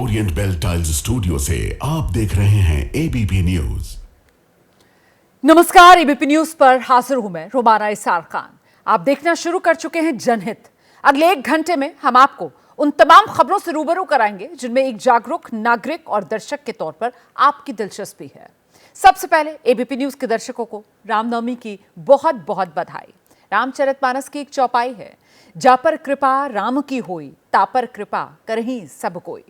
Orient bell tiles studio से आप देख रहे हैं एबीपी न्यूज। नमस्कार, एबीपी न्यूज पर हाजिर हूं मैं रोमाना इसार खान। आप देखना शुरू कर चुके हैं जनहित। अगले 1 घंटे में हम आपको उन तमाम खबरों से रूबरू कराएंगे जिनमें एक जागरूक नागरिक और दर्शक के तौर पर आपकी दिलचस्पी है। सबसे पहले एबीपी न्यूज के दर्शकों को रामनवमी की बहुत बहुत बधाई। रामचरितमानस की एक चौपाई है, जा पर कृपा राम की होई, ता पर कृपा करहीं सब कोई।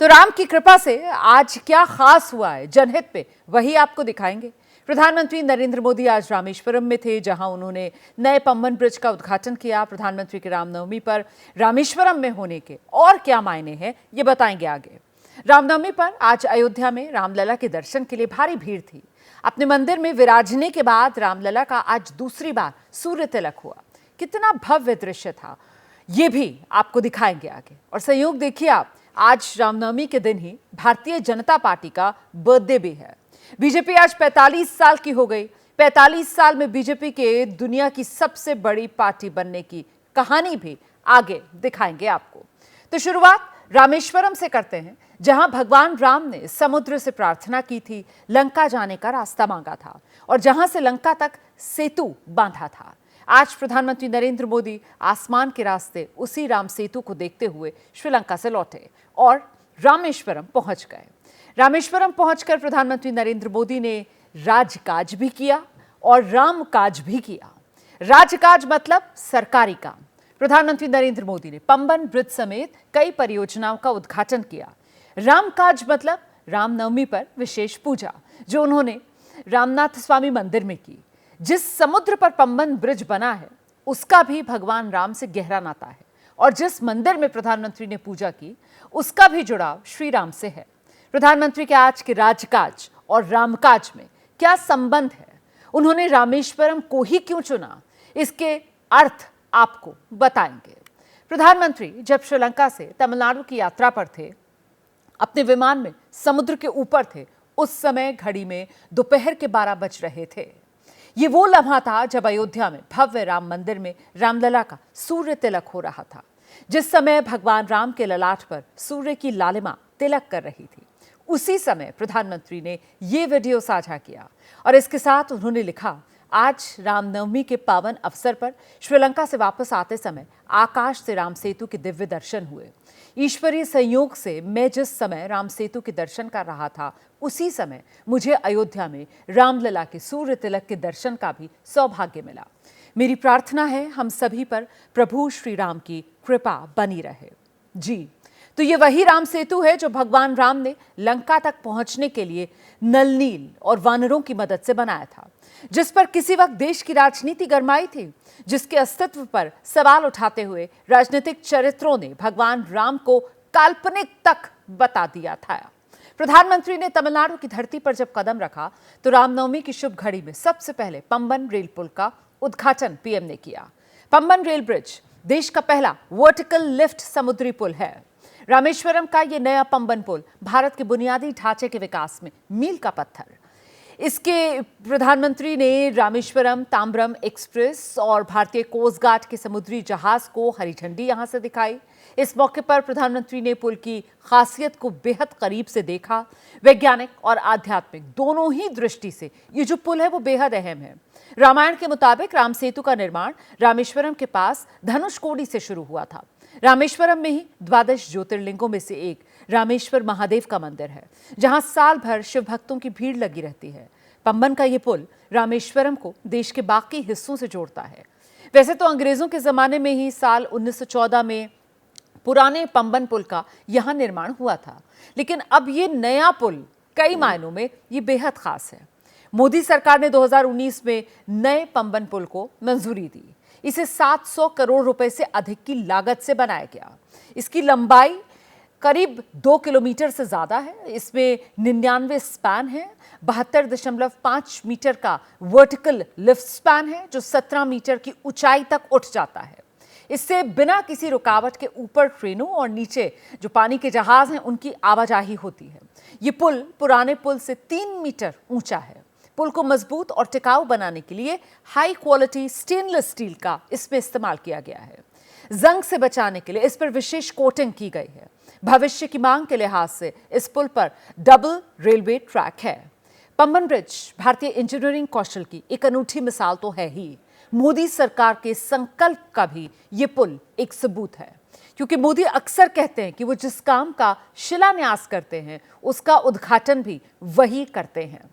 तो राम की कृपा से आज क्या खास हुआ है जनहित पे, वही आपको दिखाएंगे। प्रधानमंत्री नरेंद्र मोदी आज रामेश्वरम में थे, जहां उन्होंने नए पंबन ब्रिज का उद्घाटन किया। प्रधानमंत्री के रामनवमी पर रामेश्वरम में होने के और क्या मायने हैं, ये बताएंगे आगे। रामनवमी पर आज अयोध्या में रामलला के दर्शन के लिए भारी भीड़ थी। अपने मंदिर में विराजने के बाद रामलला का आज दूसरी बार सूर्य तिलक हुआ। कितना भव्य दृश्य था, ये भी आपको दिखाएंगे आगे। और संयोग देखिए आप, आज रामनवमी के दिन ही भारतीय जनता पार्टी का बर्थडे भी है। बीजेपी आज 45 साल की हो गई। 45 साल में बीजेपी के दुनिया की सबसे बड़ी पार्टी बनने की कहानी भी आगे दिखाएंगे आपको। तो शुरुआत रामेश्वरम से करते हैं, जहां भगवान राम ने समुद्र से प्रार्थना की थी, लंका जाने का रास्ता मांगा था और जहां से लंका तक सेतु बांधा था। आज प्रधानमंत्री नरेंद्र मोदी आसमान के रास्ते उसी राम सेतु को देखते हुए श्रीलंका से लौटे और रामेश्वरम पहुंच गए। रामेश्वरम पहुंचकर प्रधानमंत्री नरेंद्र मोदी ने राजकाज भी किया और रामकाज भी किया। राजकाज मतलब सरकारी काम। प्रधानमंत्री नरेंद्र मोदी ने पंबन ब्रिज समेत कई परियोजनाओं का उद्घाटन किया। रामकाज मतलब रामनवमी पर विशेष पूजा, जो उन्होंने रामनाथ स्वामी मंदिर में की। जिस समुद्र पर पंबन ब्रिज बना है, उसका भी भगवान राम से गहरा नाता है और जिस मंदिर में प्रधानमंत्री ने पूजा की, उसका भी जुड़ाव श्री राम से है। प्रधानमंत्री के आज के राजकाज और रामकाज में क्या संबंध है, उन्होंने रामेश्वरम को ही क्यों चुना, इसके अर्थ आपको बताएंगे। प्रधानमंत्री जब श्रीलंका से तमिलनाडु की यात्रा पर थे, अपने विमान में समुद्र के ऊपर थे, उस समय घड़ी में दोपहर के 12 बज रहे थे। ये वो लम्हा था जब अयोध्या में भव्य राम मंदिर में रामलला का सूर्य तिलक हो रहा था। जिस समय भगवान राम के ललाट पर सूर्य की लालिमा तिलक कर रही थी, उसी समय प्रधानमंत्री ने ये वीडियो साझा किया और इसके साथ उन्होंने लिखा, आज रामनवमी के पावन अवसर पर श्रीलंका से वापस आते समय आकाश से राम सेतु के दिव्य दर्शन हुए। ईश्वरीय संयोग से मैं जिस समय राम सेतु के दर्शन कर रहा था, उसी समय मुझे अयोध्या में रामलला के सूर्य तिलक के दर्शन का भी सौभाग्य मिला। मेरी प्रार्थना है हम सभी पर प्रभु श्री राम की कृपा बनी रहे। जी, तो ये वही राम सेतु है जो भगवान राम ने लंका तक पहुंचने के लिए नल नील और वानरों की मदद से बनाया था, जिस पर किसी वक्त देश की राजनीति गरमाई थी, जिसके अस्तित्व पर सवाल उठाते हुए राजनीतिक चरित्रों ने भगवान राम को काल्पनिक तक बता दिया था। प्रधानमंत्री ने तमिलनाडु की धरती पर जब कदम रखा तो रामनवमी की शुभ घड़ी में सबसे पहले पंबन रेल पुल का उद्घाटन पीएम ने किया। पंबन रेल ब्रिज देश का पहला वर्टिकल लिफ्ट समुद्री पुल है। रामेश्वरम का ये नया पंबन पुल भारत के बुनियादी ढांचे के विकास में मील का पत्थर। इसके प्रधानमंत्री ने रामेश्वरम तांबरम एक्सप्रेस और भारतीय कोस्ट गार्ड के समुद्री जहाज को हरी झंडी यहां से दिखाई। इस मौके पर प्रधानमंत्री ने पुल की खासियत को बेहद करीब से देखा। वैज्ञानिक और आध्यात्मिक दोनों ही दृष्टि से ये जो पुल है वो बेहद अहम है। रामायण के मुताबिक राम सेतु का निर्माण रामेश्वरम के पास धनुषकोडी से शुरू हुआ था। रामेश्वरम में ही 12 ज्योतिर्लिंगों में से एक रामेश्वर महादेव का मंदिर है, जहां साल भर शिव भक्तों की भीड़ लगी रहती है। पंबन का ये पुल रामेश्वरम को देश के बाकी हिस्सों से जोड़ता है। वैसे तो अंग्रेजों के जमाने में ही साल 1914 में पुराने पंबन पुल का यहां निर्माण हुआ था, लेकिन अब ये नया पुल कई मायनों में ये बेहद खास है। मोदी सरकार ने 2019 में नए पंबन पुल को मंजूरी दी। इसे 700 करोड़ रुपए से अधिक की लागत से बनाया गया। इसकी लंबाई करीब 2 किलोमीटर से ज्यादा है। इसमें 99 स्पैन है। 72.5 मीटर का वर्टिकल लिफ्ट स्पैन है, जो 17 मीटर की ऊंचाई तक उठ जाता है। इससे बिना किसी रुकावट के ऊपर ट्रेनों और नीचे जो पानी के जहाज हैं, उनकी आवाजाही होती है। ये पुल पुराने पुल से 3 मीटर ऊंचा है। पुल को मजबूत और टिकाऊ बनाने के लिए हाई क्वालिटी स्टेनलेस स्टील का इसमें इस्तेमाल किया गया है। जंग से बचाने के लिए इस पर विशेष कोटिंग की गई है। भविष्य की मांग के लिहाज से इस पुल पर डबल रेलवे ट्रैक है। पंबन ब्रिज भारतीय इंजीनियरिंग कौशल की एक अनूठी मिसाल तो है ही, मोदी सरकार के संकल्प का भी ये पुल एक सबूत है। क्योंकि मोदी अक्सर कहते हैं कि वो जिस काम का शिलान्यास करते हैं उसका उद्घाटन भी वही करते हैं।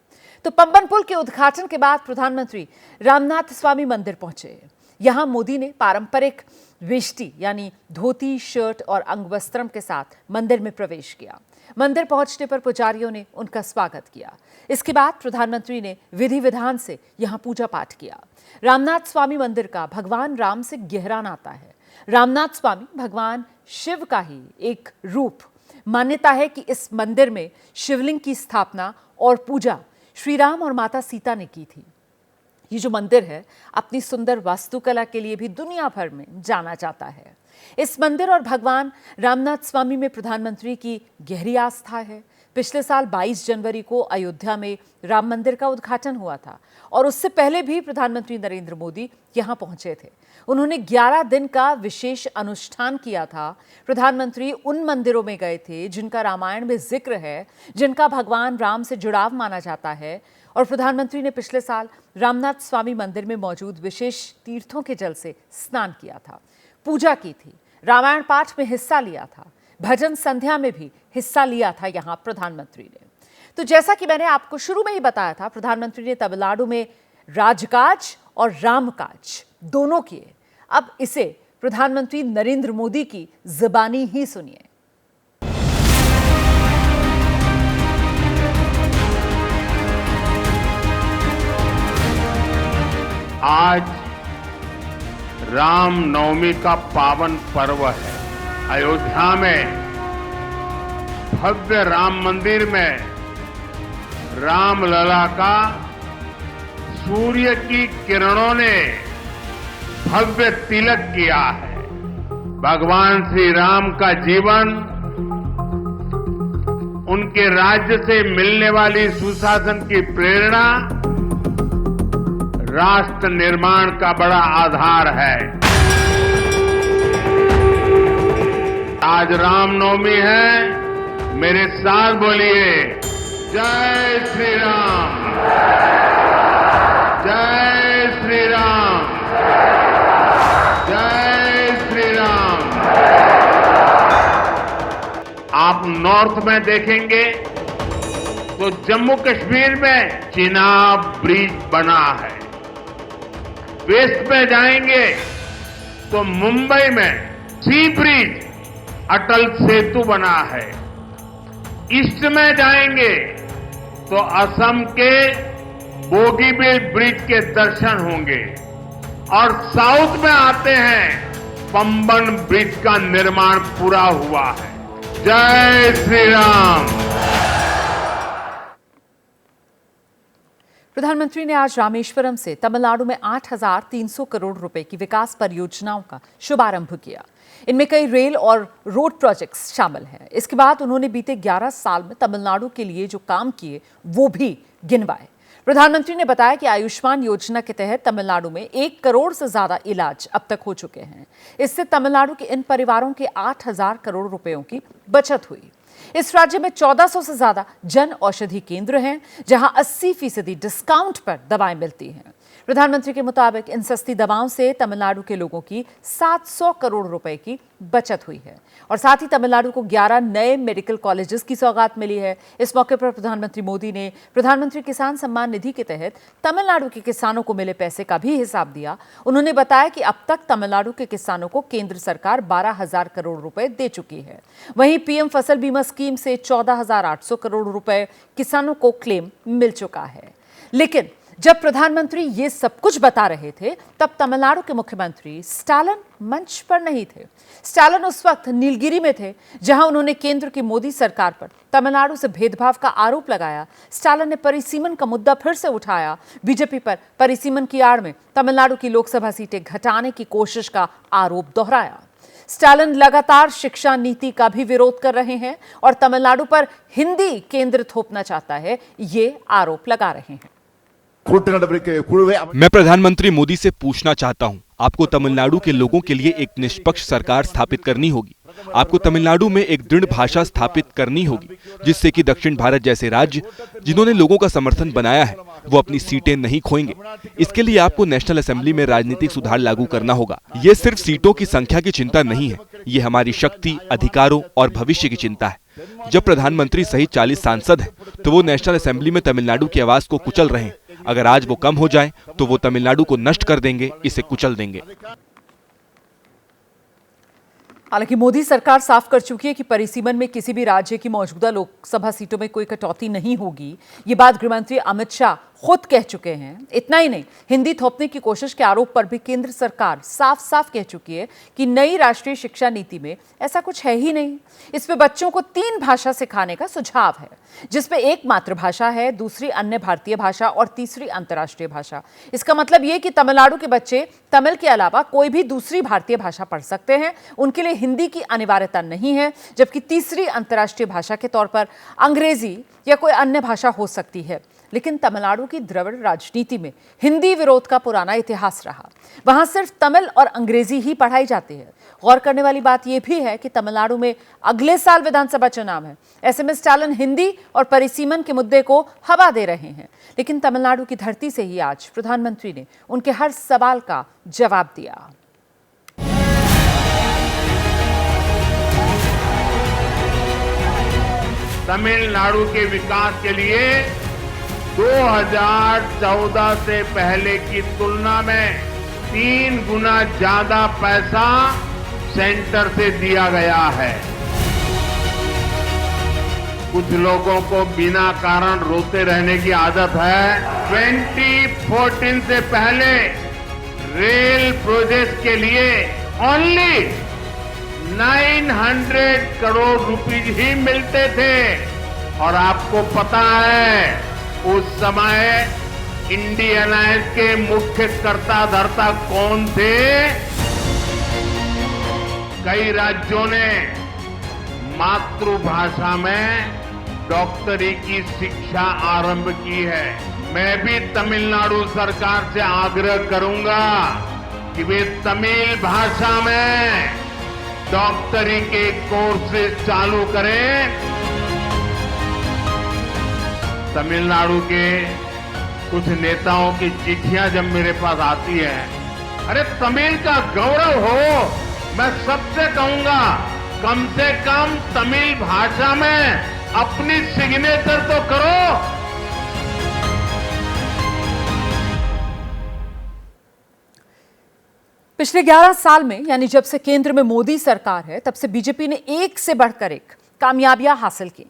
तो पंबन पुल के उद्घाटन के बाद प्रधानमंत्री रामनाथ स्वामी मंदिर पहुंचे। यहां मोदी ने पारंपरिक वेष्टी यानी धोती, शर्ट और अंगवस्त्रम के साथ मंदिर में प्रवेश किया। मंदिर पहुंचने पर पुजारियों ने उनका स्वागत किया। इसके बाद प्रधानमंत्री ने विधि विधान से यहां पूजा पाठ किया। रामनाथ स्वामी मंदिर का भगवान राम से गहरा नाता है। रामनाथ स्वामी भगवान शिव का ही एक रूप। मान्यता है कि इस मंदिर में शिवलिंग की स्थापना और पूजा श्री राम और माता सीता ने की थी। ये जो मंदिर है अपनी सुंदर वास्तुकला के लिए भी दुनिया भर में जाना जाता है। इस मंदिर और भगवान रामनाथ स्वामी में प्रधानमंत्री की गहरी आस्था है। पिछले साल 22 जनवरी को अयोध्या में राम मंदिर का उद्घाटन हुआ था और उससे पहले भी प्रधानमंत्री नरेंद्र मोदी यहां पहुंचे थे। उन्होंने 11 दिन का विशेष अनुष्ठान किया था। प्रधानमंत्री उन मंदिरों में गए थे जिनका रामायण में जिक्र है, जिनका भगवान राम से जुड़ाव माना जाता है। और प्रधानमंत्री ने पिछले साल रामनाथ स्वामी मंदिर में मौजूद विशेष तीर्थों के जल से स्नान किया था, पूजा की थी, रामायण पाठ में हिस्सा लिया था, भजन संध्या में भी हिस्सा लिया था यहां प्रधानमंत्री ने। तो जैसा कि मैंने आपको शुरू में ही बताया था, प्रधानमंत्री ने तमिलनाडु में राजकाज और रामकाज दोनों किए। अब इसे प्रधानमंत्री नरेंद्र मोदी की जुबानी ही सुनिए। आज राम नवमी का पावन पर्व है। अयोध्या में भव्य राम मंदिर में रामलला का सूर्य की किरणों ने भव्य तिलक किया है। भगवान श्री राम का जीवन, उनके राज्य से मिलने वाली सुशासन की प्रेरणा राष्ट्र निर्माण का बड़ा आधार है। आज रामनवमी है, मेरे साथ बोलिए जय श्री राम, जय श्री राम, जय श्री राम। आप नॉर्थ में देखेंगे तो जम्मू कश्मीर में चिनाब ब्रिज बना है। वेस्ट में जाएंगे तो मुंबई में सी ब्रिज, अटल सेतु बना है। ईस्ट में जाएंगे तो असम के बोगीबील ब्रिज के दर्शन होंगे और साउथ में आते हैं, पंबन ब्रिज का निर्माण पूरा हुआ है। जय श्री राम। प्रधानमंत्री ने आज रामेश्वरम से तमिलनाडु में 8,300 करोड़ रुपए की विकास परियोजनाओं का शुभारंभ किया। इनमें कई रेल और रोड प्रोजेक्ट्स शामिल हैं। इसके बाद उन्होंने बीते 11 साल में तमिलनाडु के लिए जो काम किए वो भी गिनवाए। प्रधानमंत्री ने बताया कि आयुष्मान योजना के तहत तमिलनाडु में 1 करोड़ से ज्यादा इलाज अब तक हो चुके हैं। इससे तमिलनाडु के इन परिवारों के 8,000 करोड़ रुपयों की बचत हुई। इस राज्य में 1400 से ज्यादा जन औषधि केंद्र हैं, जहां 80% डिस्काउंट पर दवाएं मिलती हैं। प्रधानमंत्री के मुताबिक इन सस्ती दवाओं से तमिलनाडु के लोगों की 700 करोड़ रुपए की बचत हुई है और साथ ही तमिलनाडु को 11 नए मेडिकल कॉलेजेस की सौगात मिली है। इस मौके पर प्रधानमंत्री मोदी ने प्रधानमंत्री किसान सम्मान निधि के तहत तमिलनाडु के किसानों को मिले पैसे का भी हिसाब दिया। उन्होंने बताया कि अब तक तमिलनाडु के किसानों को केंद्र सरकार 12,000 करोड़ रुपए दे चुकी है। वहीं पीएम फसल बीमा स्कीम से 14,800 करोड़ रुपए किसानों को क्लेम मिल चुका है। लेकिन जब प्रधानमंत्री ये सब कुछ बता रहे थे तब तमिलनाडु के मुख्यमंत्री स्टालिन मंच पर नहीं थे। स्टालिन उस वक्त नीलगिरी में थे, जहां उन्होंने केंद्र की मोदी सरकार पर तमिलनाडु से भेदभाव का आरोप लगाया। स्टालिन ने परिसीमन का मुद्दा फिर से उठाया। बीजेपी पर परिसीमन की आड़ में तमिलनाडु की लोकसभा सीटें घटाने की कोशिश का आरोप दोहराया। स्टालिन लगातार शिक्षा नीति का भी विरोध कर रहे हैं और तमिलनाडु पर हिंदी केंद्र थोपना चाहता है, ये आरोप लगा रहे हैं। கூட்டு நடவடிக்கை குழுவை मैं प्रधानमंत्री मोदी से पूछना चाहता हूं, आपको तमिलनाडु के लोगों के लिए एक निष्पक्ष सरकार स्थापित करनी होगी। आपको तमिलनाडु में एक दृढ़ भाषा स्थापित करनी होगी, जिससे कि दक्षिण भारत जैसे राज्य जिन्होंने लोगों का समर्थन बनाया है वो अपनी सीटें नहीं खोएंगे। इसके लिए आपको नेशनल असेंबली में राजनीतिक सुधार लागू करना होगा। ये सिर्फ सीटों की संख्या की चिंता नहीं है, ये हमारी शक्ति, अधिकारों और भविष्य की चिंता है। जब प्रधानमंत्री सहित 40 सांसद हैं, तो वो नेशनल असेंबली में तमिलनाडु की आवाज को कुचल रहे हैं। अगर आज वो कम हो जाए तो वो तमिलनाडु को नष्ट कर देंगे, इसे कुचल देंगे। हालांकि मोदी सरकार साफ कर चुकी है कि परिसीमन में किसी भी राज्य की मौजूदा लोकसभा सीटों में कोई कटौती नहीं होगी। ये बात गृहमंत्री अमित शाह खुद कह चुके हैं। इतना ही नहीं, हिंदी थोपने की कोशिश के आरोप पर भी केंद्र सरकार साफ साफ कह चुकी है कि नई राष्ट्रीय शिक्षा नीति में ऐसा कुछ है ही नहीं। इसमें बच्चों को 3 भाषा सिखाने का सुझाव है, जिसमें एक मातृभाषा है, दूसरी अन्य भारतीय भाषा और तीसरी अंतर्राष्ट्रीय भाषा। इसका मतलब यह कि तमिलनाडु के बच्चे तमिल के अलावा कोई भी दूसरी भारतीय भाषा पढ़ सकते हैं। उनके लिए हिंदी की अनिवार्यता नहीं है, जबकि तीसरी अंतर्राष्ट्रीय भाषा के तौर पर अंग्रेजी या कोई अन्य भाषा हो सकती है। लेकिन तमिलनाडु की द्रविड़ राजनीति में हिंदी विरोध का पुराना इतिहास रहा। वहां सिर्फ तमिल और अंग्रेजी ही पढ़ाई जाती है। गौर करने वाली बात यह भी है कि तमिलनाडु में अगले साल विधानसभा चुनाव है। ऐसे में स्टालिन हिंदी और परिसीमन के मुद्दे को हवा दे रहे हैं। लेकिन तमिलनाडु की धरती से ही आज प्रधानमंत्री ने उनके हर सवाल का जवाब दिया। तमिलनाडु के विकास के लिए 2014 से पहले की तुलना में 3 गुना ज्यादा पैसा सेंटर से दिया गया है। कुछ लोगों को बिना कारण रोते रहने की आदत है। 2014 से पहले रेल प्रोजेक्ट के लिए ओनली 900 करोड़ रुपीज ही मिलते थे। और आपको पता है उस समय इंडियन ऑयल के मुख्य कर्ता धर्ता कौन थे? कई राज्यों ने मातृभाषा में डॉक्टरी की शिक्षा आरंभ की है। मैं भी तमिलनाडु सरकार से आग्रह करूंगा कि वे तमिल भाषा में डॉक्टरी के कोर्सेज चालू करें। तमिलनाडु के कुछ नेताओं की चिट्ठियां जब मेरे पास आती है, अरे तमिल का गौरव हो, मैं सबसे कहूंगा कम से कम तमिल भाषा में अपनी सिग्नेचर तो करो। पिछले 11 साल में, यानी जब से केंद्र में मोदी सरकार है, तब से बीजेपी ने एक से बढ़कर एक कामयाबियां हासिल की।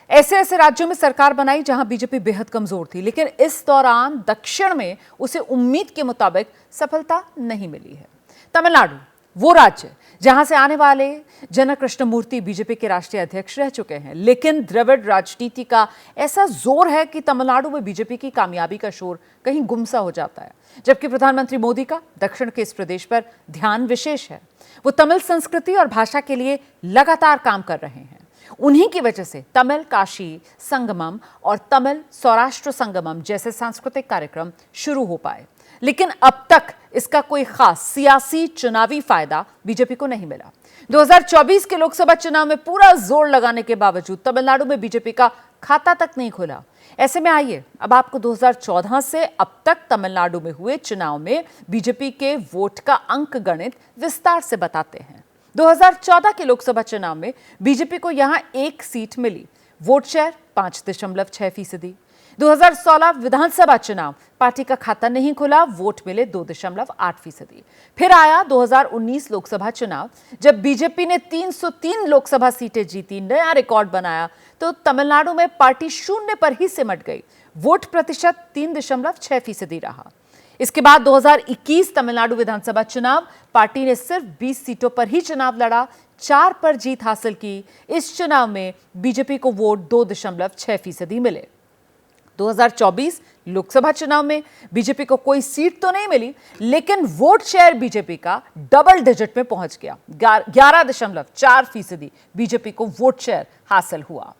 ऐसे ऐसे राज्यों में सरकार बनाई जहां बीजेपी बेहद कमजोर थी, लेकिन इस दौरान दक्षिण में उसे उम्मीद के मुताबिक सफलता नहीं मिली है। तमिलनाडु वो राज्य जहां से आने वाले जन कृष्णमूर्ति बीजेपी के राष्ट्रीय अध्यक्ष रह चुके हैं, लेकिन द्रविड़ राजनीति का ऐसा जोर है कि तमिलनाडु में बीजेपी की कामयाबी का शोर कहीं गुमसा हो जाता है। जबकि प्रधानमंत्री मोदी का दक्षिण के इस प्रदेश पर ध्यान विशेष है। वो तमिल संस्कृति और भाषा के लिए लगातार काम कर रहे हैं। उन्हीं की वजह से तमिल काशी संगमम और तमिल सौराष्ट्र संगमम जैसे सांस्कृतिक कार्यक्रम शुरू हो पाए। लेकिन अब तक इसका कोई खास सियासी चुनावी फायदा बीजेपी को नहीं मिला। 2024 के लोकसभा चुनाव में पूरा जोर लगाने के बावजूद तमिलनाडु में बीजेपी का खाता तक नहीं खुला। ऐसे में आइए अब आपको 2014 से अब तक तमिलनाडु में हुए चुनाव में बीजेपी के वोट का अंक गणित विस्तार से बताते हैं। 2014 के लोकसभा चुनाव में बीजेपी को यहां 1 सीट मिली, वोट शेयर 5.6%। 2016 विधानसभा चुनाव, पार्टी का खाता नहीं खुला, वोट मिले 2.8%। फिर आया 2019 लोकसभा चुनाव, जब बीजेपी ने 303 लोकसभा सीटें जीती, नया रिकॉर्ड बनाया, तो तमिलनाडु में पार्टी शून्य पर ही सिमट गई। वोट प्रतिशत 3.6% रहा। इसके बाद 2021 तमिलनाडु विधानसभा चुनाव, पार्टी ने सिर्फ 20 सीटों पर ही चुनाव लड़ा, 4 पर जीत हासिल की। इस चुनाव में बीजेपी को वोट 2.6% मिले। 2024 लोकसभा चुनाव में बीजेपी को कोई सीट तो नहीं मिली, लेकिन वोट शेयर बीजेपी का डबल डिजिट में पहुंच गया। 11.4% बीजेपी को वोट शेयर हासिल हुआ।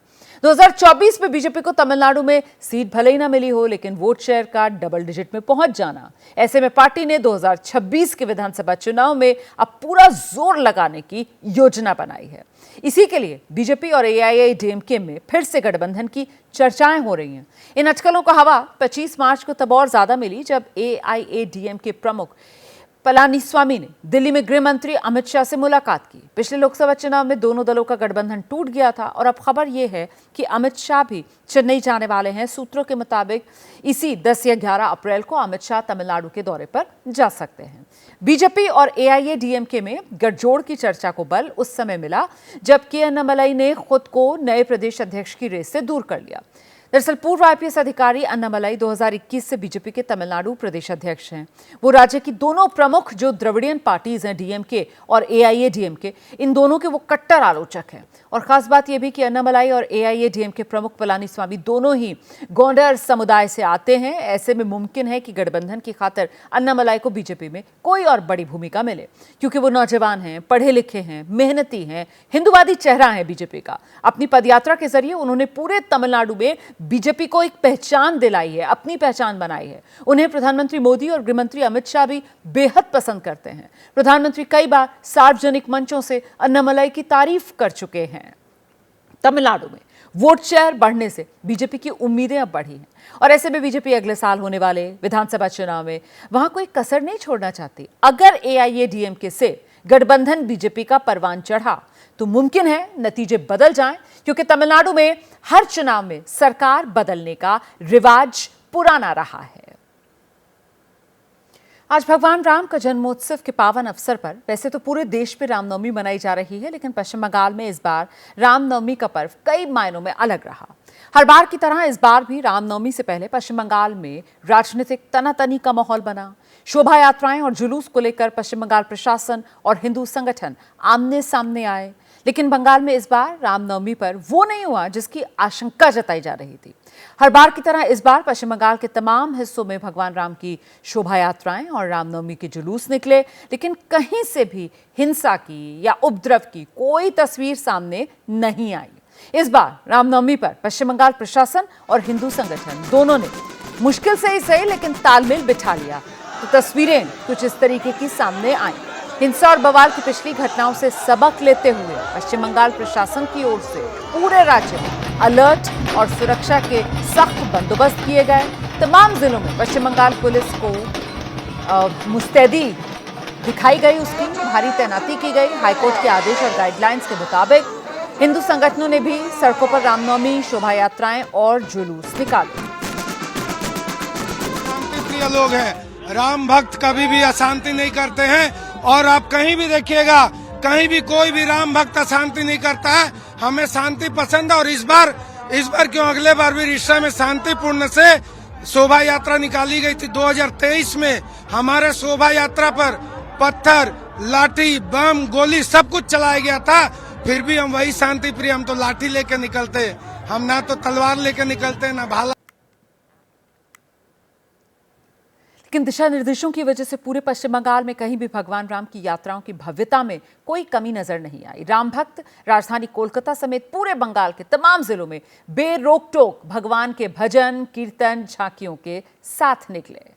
2024 में बीजेपी को तमिलनाडु में सीट भले ही ना मिली हो, लेकिन वोट शेयर का डबल डिजिट में पहुंच जाना, ऐसे में पार्टी ने 2026 के विधानसभा चुनाव में अब पूरा जोर लगाने की योजना बनाई है। इसी के लिए बीजेपी और एआईएडीएमके में फिर से गठबंधन की चर्चाएं हो रही हैं। इन अटकलों को हवा 25 मार्च को तब और ज्यादा मिली जब एआईएडीएमके प्रमुख पलानीस्वामी ने दिल्ली में गृह मंत्री अमित शाह से मुलाकात की। पिछले लोकसभा चुनाव में दोनों दलों का गठबंधन टूट गया था और अब खबर यह है कि अमित शाह भी चेन्नई जाने वाले हैं। सूत्रों के मुताबिक इसी 10 या 11 अप्रैल को अमित शाह तमिलनाडु के दौरे पर जा सकते हैं। बीजेपी और एआईएडीएमके में गठजोड़ की चर्चा को बल उस समय मिला जब के अन्नामलाई ने खुद को नए प्रदेश अध्यक्ष की रेस से दूर कर लिया। दरअसल पूर्व आईपीएस अधिकारी अन्नामलाई 2021 से बीजेपी के तमिलनाडु प्रदेश अध्यक्ष हैं। वो राज्य की दोनों प्रमुख जो द्रविडियन पार्टीज हैं, डीएमके और एआईएडीएमके, इन दोनों के वो कट्टर आलोचक हैं। और खास बात यह भी कि अन्नामलाई और एआईएडीएमके प्रमुख पलानीस्वामी दोनों ही गोंडर समुदाय से आते हैं। ऐसे में मुमकिन है कि गठबंधन की खातिर अन्नामलाई को बीजेपी में कोई और बड़ी भूमिका मिले, क्योंकि वो नौजवान हैं, पढ़े लिखे हैं, मेहनती हैं, हिंदूवादी चेहरा है बीजेपी का। अपनी पदयात्रा के जरिए उन्होंने पूरे तमिलनाडु में बीजेपी को एक पहचान दिलाई है, अपनी पहचान बनाई है। उन्हें प्रधानमंत्री मोदी और गृहमंत्री अमित शाह भी बेहद पसंद करते हैं। प्रधानमंत्री कई बार सार्वजनिक मंचों से अन्नामलाई की तारीफ कर चुके हैं। तमिलनाडु में वोट शेयर बढ़ने से बीजेपी की उम्मीदें अब बढ़ी हैं और ऐसे में बीजेपी अगले साल होने वाले विधानसभा चुनाव में वहां कोई कसर नहीं छोड़ना चाहती। अगर एआईएडीएमके से गठबंधन बीजेपी का परवान चढ़ा तो मुमकिन है नतीजे बदल जाएं, क्योंकि तमिलनाडु में हर चुनाव में सरकार बदलने का रिवाज पुराना रहा है। आज भगवान राम का जन्मोत्सव के पावन अवसर पर वैसे तो पूरे देश में रामनवमी मनाई जा रही है, लेकिन पश्चिम बंगाल में इस बार रामनवमी का पर्व कई मायनों में अलग रहा। हर बार की तरह इस बार भी रामनवमी से पहले पश्चिम बंगाल में राजनीतिक तनातनी का माहौल बना। शोभा यात्राएं और जुलूस को लेकर पश्चिम बंगाल प्रशासन और हिंदू संगठन आमने सामने आए, लेकिन बंगाल में इस बार रामनवमी पर वो नहीं हुआ जिसकी आशंका जताई जा रही थी। हर बार की तरह इस बार पश्चिम बंगाल के तमाम हिस्सों में भगवान राम की शोभा यात्राएं और रामनवमी के जुलूस निकले, लेकिन कहीं से भी हिंसा की या उपद्रव की कोई तस्वीर सामने नहीं आई। इस बार रामनवमी पर पश्चिम बंगाल प्रशासन और हिंदू संगठन दोनों ने मुश्किल से ही सही लेकिन तालमेल बिठा लिया, तो तस्वीरें कुछ इस तरीके की सामने आई। हिंसा और बवाल की पिछली घटनाओं से सबक लेते हुए पश्चिम बंगाल प्रशासन की ओर से पूरे राज्य में अलर्ट और सुरक्षा के सख्त बंदोबस्त किए गए। तमाम जिलों में पश्चिम बंगाल पुलिस को मुस्तैदी दिखाई गई, उसकी भारी तैनाती की गई। हाईकोर्ट के आदेश और गाइडलाइंस के मुताबिक हिंदू संगठनों ने भी सड़कों पर रामनवमी शोभा यात्राएं और जुलूस निकाले। शांतिप्रिय लोग हैं, राम भक्त कभी भी अशांति नहीं करते हैं और आप कहीं भी देखिएगा, कहीं भी कोई भी राम भक्त अशांति नहीं करता है। हमें शांति पसंद है और इस बार क्यों अगले बार भी रिश्ता में शांतिपूर्ण से शोभा यात्रा निकाली गई थी। 2023 में हमारे शोभा यात्रा पर पत्थर, लाठी, बम, गोली सब कुछ चलाया गया था, फिर भी हम वही शांति प्रिय। हम तो लाठी लेके निकलते, हम ना तो तलवार लेके निकलते ना भाला। लेकिन दिशा निर्देशों की वजह से पूरे पश्चिम बंगाल में कहीं भी भगवान राम की यात्राओं की भव्यता में कोई कमी नजर नहीं आई। राम भक्त राजधानी कोलकाता समेत पूरे बंगाल के तमाम जिलों में बेरोक टोक भगवान के भजन, कीर्तन, झांकियों के साथ निकले।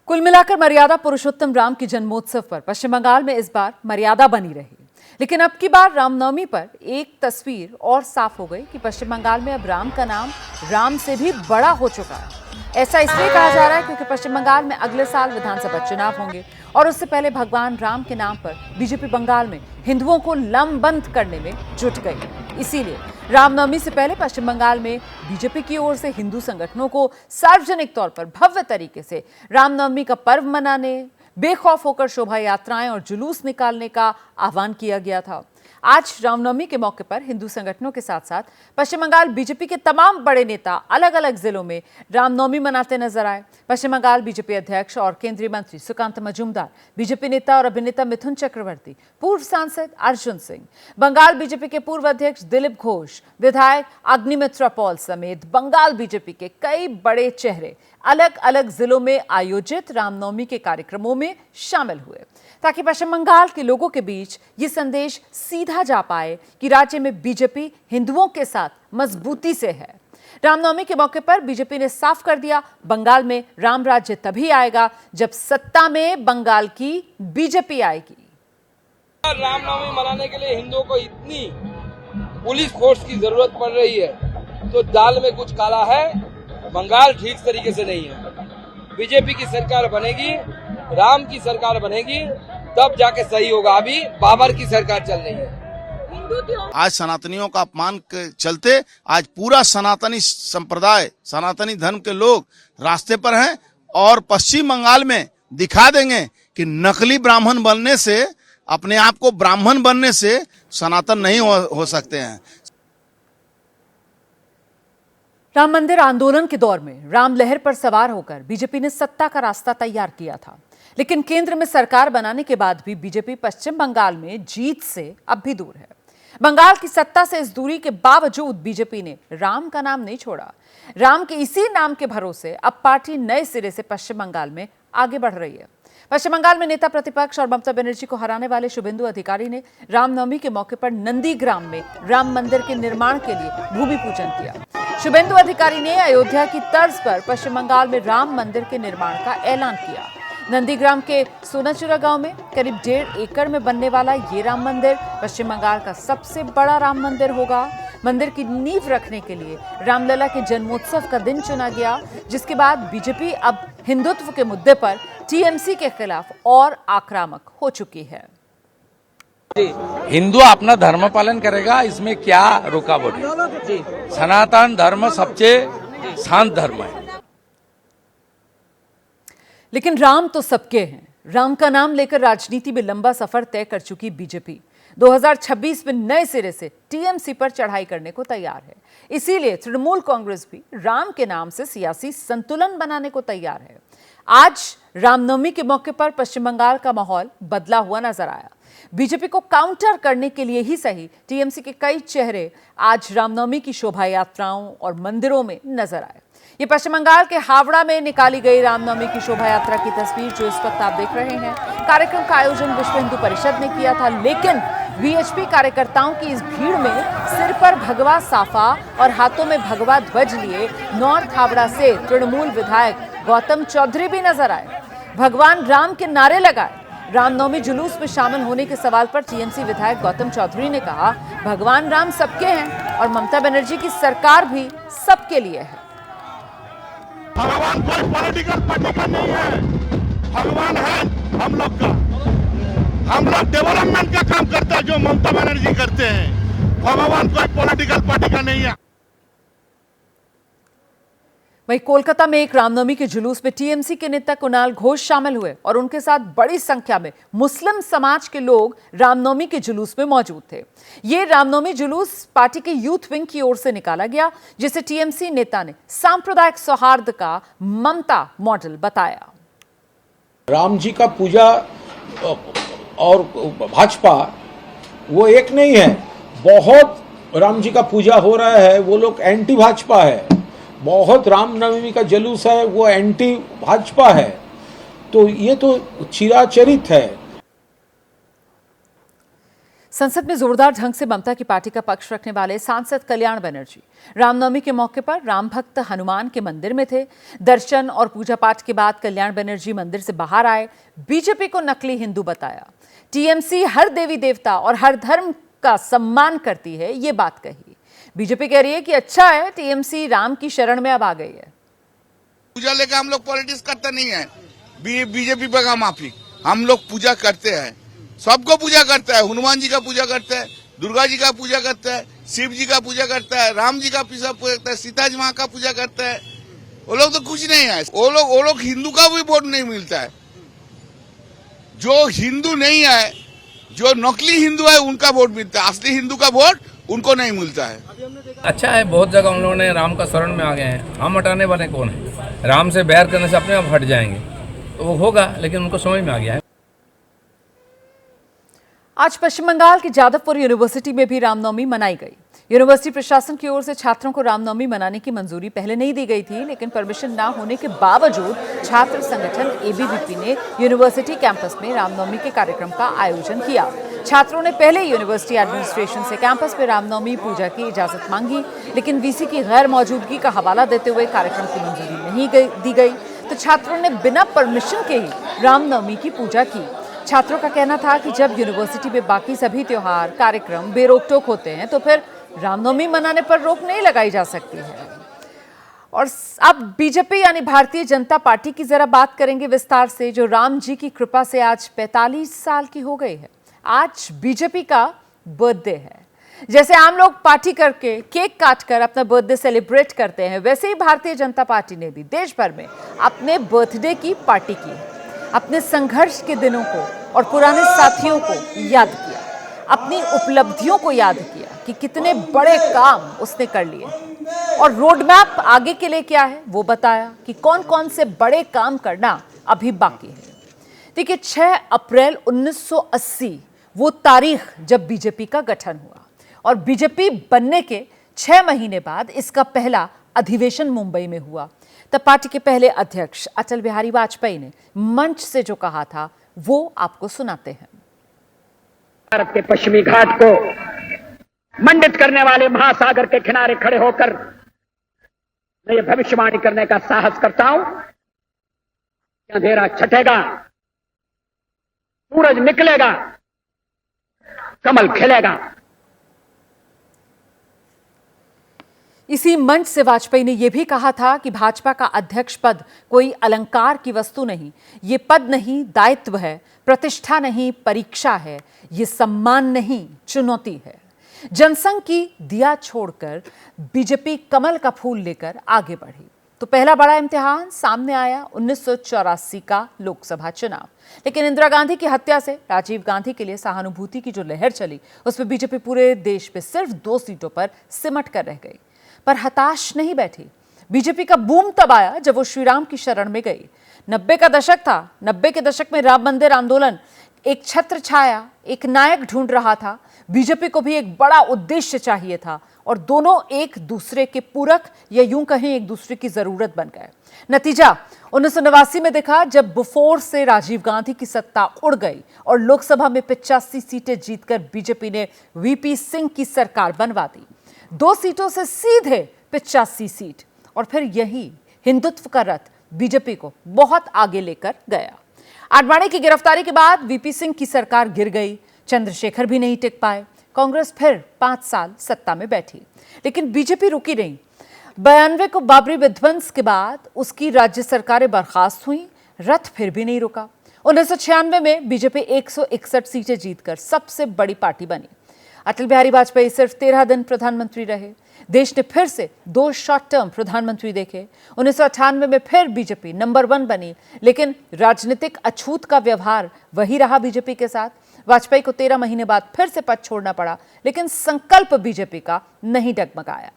कुल मिलाकर मर्यादा पुरुषोत्तम राम की जन्मोत्सव पर पश्चिम बंगाल में इस बार मर्यादा बनी रही, लेकिन अब की बार रामनवमी पर एक तस्वीर और साफ हो गई कि पश्चिम बंगाल में अब राम का नाम राम से भी बड़ा हो चुका है। ऐसा इसलिए कहा जा रहा है क्योंकि पश्चिम बंगाल में अगले साल विधानसभा चुनाव होंगे और उससे पहले भगवान राम के नाम पर बीजेपी बंगाल में हिंदुओं को लमबंद करने में जुट गई है। इसीलिए रामनवमी से पहले पश्चिम बंगाल में बीजेपी की ओर से हिंदू संगठनों को सार्वजनिक तौर पर भव्य तरीके से रामनवमी का पर्व मनाने, बेखौफ होकर शोभा यात्राएं और जुलूस निकालने का आह्वान किया गया था। आज रामनवमी के मौके पर हिंदू संगठनों के साथ साथ पश्चिम बंगाल बीजेपी के तमाम बड़े नेता अलग अलग जिलों में रामनवमी मनाते नजर आए। पश्चिम बंगाल बीजेपी अध्यक्ष और केंद्रीय मंत्री सुकांत मजूमदार, बीजेपी नेता और अभिनेता मिथुन चक्रवर्ती, पूर्व सांसद अर्जुन सिंह, बंगाल बीजेपी के पूर्व अध्यक्ष दिलीप घोष, विधायक अग्निमित्रा पॉल समेत बंगाल बीजेपी के कई बड़े चेहरे अलग अलग जिलों में आयोजित रामनवमी के कार्यक्रमों में शामिल हुए, ताकि पश्चिम बंगाल के लोगों के बीच ये संदेश सीधा जा पाए कि राज्य में बीजेपी हिंदुओं के साथ मजबूती से है। रामनवमी के मौके पर बीजेपी ने साफ कर दिया, बंगाल में राम राज्य तभी आएगा जब सत्ता में बंगाल की बीजेपी आएगी। रामनवमी मनाने के लिए हिंदुओं को इतनी पुलिस फोर्स की जरूरत पड़ रही है तो दाल में कुछ काला है। बंगाल ठीक तरीके से नहीं है। बीजेपी की सरकार बनेगी, राम की सरकार बनेगी, तब जाके सही होगा। अभी बाबर की सरकार चल रही है। आज सनातनियों का अपमान के चलते आज पूरा सनातनी संप्रदाय, सनातनी धर्म के लोग रास्ते पर हैं और पश्चिम बंगाल में दिखा देंगे कि नकली ब्राह्मण बनने से, अपने आप को ब्राह्मण बनने से सनातन नहीं हो सकते हैं। राम मंदिर आंदोलन के दौर में राम लहर पर सवार होकर बीजेपी ने सत्ता का रास्ता तैयार किया था, लेकिन केंद्र में सरकार बनाने के बाद भी बीजेपी पश्चिम बंगाल में जीत से अब भी दूर है। बंगाल की सत्ता से इस दूरी के बावजूद बीजेपी ने राम का नाम नहीं छोड़ा। राम के इसी नाम के भरोसे अब पार्टी नए सिरे से पश्चिम बंगाल में आगे बढ़ रही है। पश्चिम बंगाल में नेता प्रतिपक्ष और ममता बनर्जी को हराने वाले शुभेंदु अधिकारी ने रामनवमी के मौके पर नंदीग्राम में राम मंदिर के निर्माण के लिए भूमि पूजन किया। शुभेंदु अधिकारी ने अयोध्या की तर्ज पर पश्चिम बंगाल में राम मंदिर के निर्माण का ऐलान किया। नंदीग्राम के सोनाचुरा गांव में करीब 1.5 एकड़ में बनने वाला ये राम मंदिर पश्चिम बंगाल का सबसे बड़ा राम मंदिर होगा। मंदिर की नींव रखने के लिए रामलला के जन्मोत्सव का दिन चुना गया, जिसके बाद बीजेपी अब हिंदुत्व के मुद्दे पर टीएमसी के खिलाफ और आक्रामक हो चुकी है। हिंदू अपना धर्म पालन करेगा, इसमें क्या रुकावट है? सनातन धर्म सबसे शांत धर्म है। लेकिन राम तो सबके हैं। राम का नाम लेकर राजनीति में लंबा सफर तय कर चुकी बीजेपी 2026 में नए सिरे से टीएमसी पर चढ़ाई करने को तैयार है। इसीलिए तृणमूल कांग्रेस भी राम के नाम से सियासी संतुलन बनाने को तैयार है। आज रामनवमी के मौके पर पश्चिम बंगाल का माहौल बदला हुआ नजर आया। बीजेपी को काउंटर करने के लिए ही सही, टीएमसी के कई चेहरे आज रामनवमी की शोभा यात्राओं और मंदिरों में नजर आए। ये पश्चिम बंगाल के हावड़ा में निकाली गई रामनवमी की शोभा यात्रा की तस्वीर जो इस वक्त आप देख रहे हैं। कार्यक्रम का आयोजन विश्व हिंदू परिषद ने किया था, लेकिन वीएचपी कार्यकर्ताओं की इस भीड़ में सिर पर भगवा साफा और हाथों में भगवा ध्वज लिए नॉर्थ हावड़ा से तृणमूल विधायक गौतम चौधरी भी नजर आए। भगवान राम के नारे लगाए। रामनवमी जुलूस में शामिल होने के सवाल पर टीएमसी विधायक गौतम चौधरी ने कहा, भगवान राम सबके हैं और ममता बनर्जी की सरकार भी सबके लिए है। भगवान कोई पॉलिटिकल पार्टी का नहीं है, भगवान है हम लोग का। हम लोग डेवलपमेंट का काम करते हैं जो ममता बनर्जी करते हैं। भगवान कोई पॉलिटिकल पार्टी का नहीं है। वहीं कोलकाता में एक रामनवमी के जुलूस में टीएमसी के नेता कुणाल घोष शामिल हुए और उनके साथ बड़ी संख्या में मुस्लिम समाज के लोग रामनवमी के जुलूस में मौजूद थे। ये रामनवमी जुलूस पार्टी के यूथ विंग की ओर से निकाला गया, जिसे टीएमसी नेता ने सांप्रदायिक सौहार्द का ममता मॉडल बताया। राम जी का पूजा और भाजपा वो एक नहीं है। बहुत राम जी का पूजा हो रहा है, वो लोग एंटी भाजपा है। बहुत रामनवमी का जुलूस है, वो एंटी भाजपा है। तो ये तो चिराचरित है। संसद में जोरदार ढंग से ममता की पार्टी का पक्ष रखने वाले सांसद कल्याण बनर्जी रामनवमी के मौके पर राम भक्त हनुमान के मंदिर में थे। दर्शन और पूजा पाठ के बाद कल्याण बनर्जी मंदिर से बाहर आए, बीजेपी को नकली हिंदू बताया। टीएमसी हर देवी देवता और हर धर्म का सम्मान करती है, ये बात कही। बीजेपी कह रही है कि अच्छा है टीएमसी राम की शरण में अब आ गई है। पूजा लेकर हम लोग पॉलिटिक्स करते नहीं है। बीजेपी पे का माफी, हम लोग पूजा करते हैं, सबको पूजा करता है। हनुमान जी का पूजा करते हैं, दुर्गा जी का पूजा करते हैं, शिव जी का पूजा करता है, राम जी का पूजा करता है, सीता जी माँ का पूजा करता है। वो लोग तो कुछ नहीं है। वो लोग हिंदू का भी वोट नहीं मिलता है। जो हिंदू नहीं है, जो नकली हिंदू है, उनका वोट मिलता है, असली हिंदू का वोट उनको नहीं मिलता है। अच्छा है, बहुत जगह उन लोगों ने राम का शरण में आ गए हैं। हम हटाने वाले कौन है? राम से बैर करने से अपने आप हट जाएंगे, तो वो होगा, लेकिन उनको समझ में आ गया है। आज पश्चिम बंगाल की जादवपुर यूनिवर्सिटी में भी रामनवमी मनाई गई। यूनिवर्सिटी प्रशासन की ओर से छात्रों को रामनवमी मनाने की मंजूरी पहले नहीं दी गई थी, लेकिन परमिशन ना होने के बावजूद छात्र संगठन एबीवीपी ने यूनिवर्सिटी कैंपस में रामनवमी के कार्यक्रम का आयोजन किया। छात्रों ने पहले यूनिवर्सिटी एडमिनिस्ट्रेशन से कैंपस में रामनवमी पूजा की इजाजत मांगी, लेकिन वीसी की गैर मौजूदगी का हवाला देते हुए कार्यक्रम की मंजूरी नहीं दी गई, तो छात्रों ने बिना परमिशन के ही रामनवमी की पूजा की। छात्रों का कहना था कि जब यूनिवर्सिटी में बाकी सभी त्योहार कार्यक्रम बेरोक टोक होते हैं, तो फिर रामनवमी मनाने पर रोक नहीं लगाई जा सकती है। और अब बीजेपी यानी भारतीय जनता पार्टी की जरा बात करेंगे विस्तार से, जो राम जी की कृपा से आज 45 साल की हो गई है। आज बीजेपी का बर्थडे है। जैसे आम लोग पार्टी करके केक काटकर अपना बर्थडे सेलिब्रेट करते हैं, वैसे ही भारतीय जनता पार्टी ने भी देश भर में अपने बर्थडे की पार्टी की है। अपने संघर्ष के दिनों को और पुराने साथियों को याद किया, अपनी उपलब्धियों को याद किया कि कितने बड़े काम उसने कर लिए, और रोड मैप आगे के लिए क्या है वो बताया कि कौन कौन से बड़े काम करना अभी बाकी है। देखिए, 6 अप्रैल 1980 वो तारीख जब बीजेपी का गठन हुआ, और बीजेपी बनने के 6 महीने बाद इसका पहला अधिवेशन मुंबई में हुआ। तब पार्टी के पहले अध्यक्ष अटल बिहारी वाजपेयी ने मंच से जो कहा था वो आपको सुनाते हैं। भारत के पश्चिमी घाट को मंडित करने वाले महासागर के किनारे खड़े होकर मैं ये भविष्यवाणी करने का साहस करता हूं, अंधेरा छटेगा, सूरज निकलेगा, कमल खिलेगा। इसी मंच से वाजपेयी ने यह भी कहा था कि भाजपा का अध्यक्ष पद कोई अलंकार की वस्तु नहीं, ये पद नहीं दायित्व है, प्रतिष्ठा नहीं परीक्षा है, ये सम्मान नहीं चुनौती है। जनसंघ की दिया छोड़कर बीजेपी कमल का फूल लेकर आगे बढ़ी, तो पहला बड़ा इम्तिहान सामने आया 1984 का लोकसभा चुनाव। लेकिन इंदिरा गांधी की हत्या से राजीव गांधी के लिए सहानुभूति की जो लहर चली, उसमें बीजेपी पूरे देश में सिर्फ 2 सीटों पर सिमट कर रह गई। पर हताश नहीं बैठी। बीजेपी का बूम तब आया जब वो श्रीराम की शरण में गई। 90 का दशक था। 90 के दशक में राम मंदिर आंदोलन एक छत्र छाया, एक नायक ढूंढ रहा था। बीजेपी को भी एक बड़ा उद्देश्य चाहिए था, और दोनों एक दूसरे के पूरक या यूं कहें एक दूसरे की जरूरत बन गए। नतीजा 1989 में देखा, जब बोफोर्स से राजीव गांधी की सत्ता उड़ गई और लोकसभा में 85 सीटें जीतकर बीजेपी ने वीपी सिंह की सरकार बनवा दी। 2 सीटों से सीधे 85 सीट, और फिर यही हिंदुत्व का रथ बीजेपी को बहुत आगे लेकर गया। आडवाणी की गिरफ्तारी के बाद वीपी सिंह की सरकार गिर गई। चंद्रशेखर भी नहीं टिक पाए। कांग्रेस फिर 5 साल सत्ता में बैठी, लेकिन बीजेपी रुकी नहीं। 92 को बाबरी विध्वंस के बाद उसकी राज्य सरकारें बर्खास्त हुई, रथ फिर भी नहीं रुका। 1996 में बीजेपी 161 सीटें जीतकर सबसे बड़ी पार्टी बनी। अटल बिहारी वाजपेयी सिर्फ 13 दिन प्रधानमंत्री रहे। देश ने फिर से 2 शॉर्ट टर्म प्रधानमंत्री देखे। 1998 में फिर बीजेपी नंबर 1 बनी, लेकिन राजनीतिक अछूत का व्यवहार वही रहा बीजेपी के साथ। वाजपेयी को 13 महीने बाद फिर से पद छोड़ना पड़ा, लेकिन संकल्प बीजेपी का नहीं डगमगाया।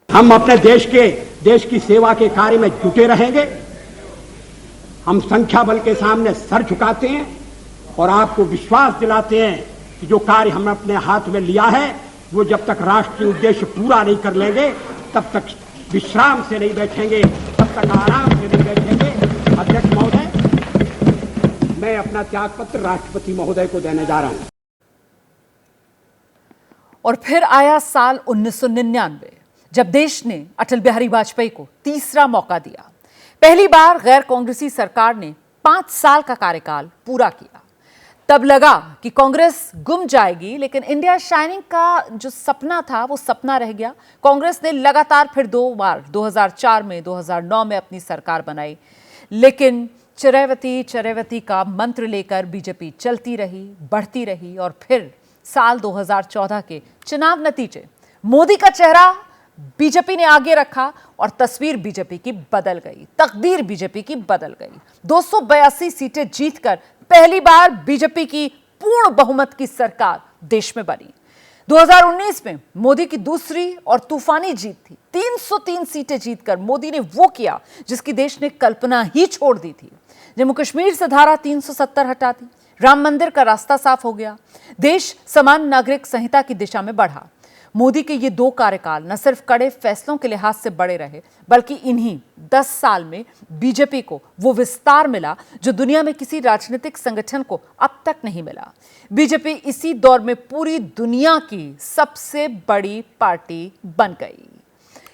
हम अपने देश की सेवा के कार्य में जुटे रहेंगे। हम संख्या बल के सामने सर झुकाते हैं और आपको विश्वास दिलाते हैं कि जो कार्य हमने अपने हाथ में लिया है, वो जब तक राष्ट्रीय उद्देश्य पूरा नहीं कर लेंगे, तब तक विश्राम से नहीं बैठेंगे, तब तक आराम से नहीं बैठेंगे। अध्यक्ष महोदय, मैं अपना त्यागपत्र राष्ट्रपति महोदय को देने जा रहा हूं। और फिर आया साल 1999, जब देश ने अटल बिहारी वाजपेयी को तीसरा मौका दिया। पहली बार गैर कांग्रेसी सरकार ने 5 साल का कार्यकाल पूरा किया। तब लगा कि कांग्रेस गुम जाएगी, लेकिन इंडिया शाइनिंग का जो सपना था वो सपना रह गया। कांग्रेस ने लगातार फिर 2 बार 2004 में, 2009 में अपनी सरकार बनाई, लेकिन चिरैवती का मंत्र लेकर बीजेपी चलती रही, बढ़ती रही। और फिर साल 2014 के चुनाव नतीजे, मोदी का चेहरा बीजेपी ने आगे रखा और तस्वीर बीजेपी की बदल गई, तकदीर बीजेपी की बदल गई। 282 सीटें जीतकर पहली बार बीजेपी की पूर्ण बहुमत की सरकार देश में बनी। 2019 में मोदी की दूसरी और तूफानी जीत थी। 303 सीटें जीतकर मोदी ने वो किया जिसकी देश ने कल्पना ही छोड़ दी थी। जम्मू कश्मीर से धारा 370 हटा दी, राम मंदिर का रास्ता साफ हो गया, देश समान नागरिक संहिता की दिशा में बढ़ा। मोदी के ये 2 कार्यकाल न सिर्फ कड़े फैसलों के लिहाज से बड़े रहे, बल्कि इन्हीं 10 साल में बीजेपी को वो विस्तार मिला जो दुनिया में किसी राजनीतिक संगठन को अब तक नहीं मिला। बीजेपी इसी दौर में पूरी दुनिया की सबसे बड़ी पार्टी बन गई।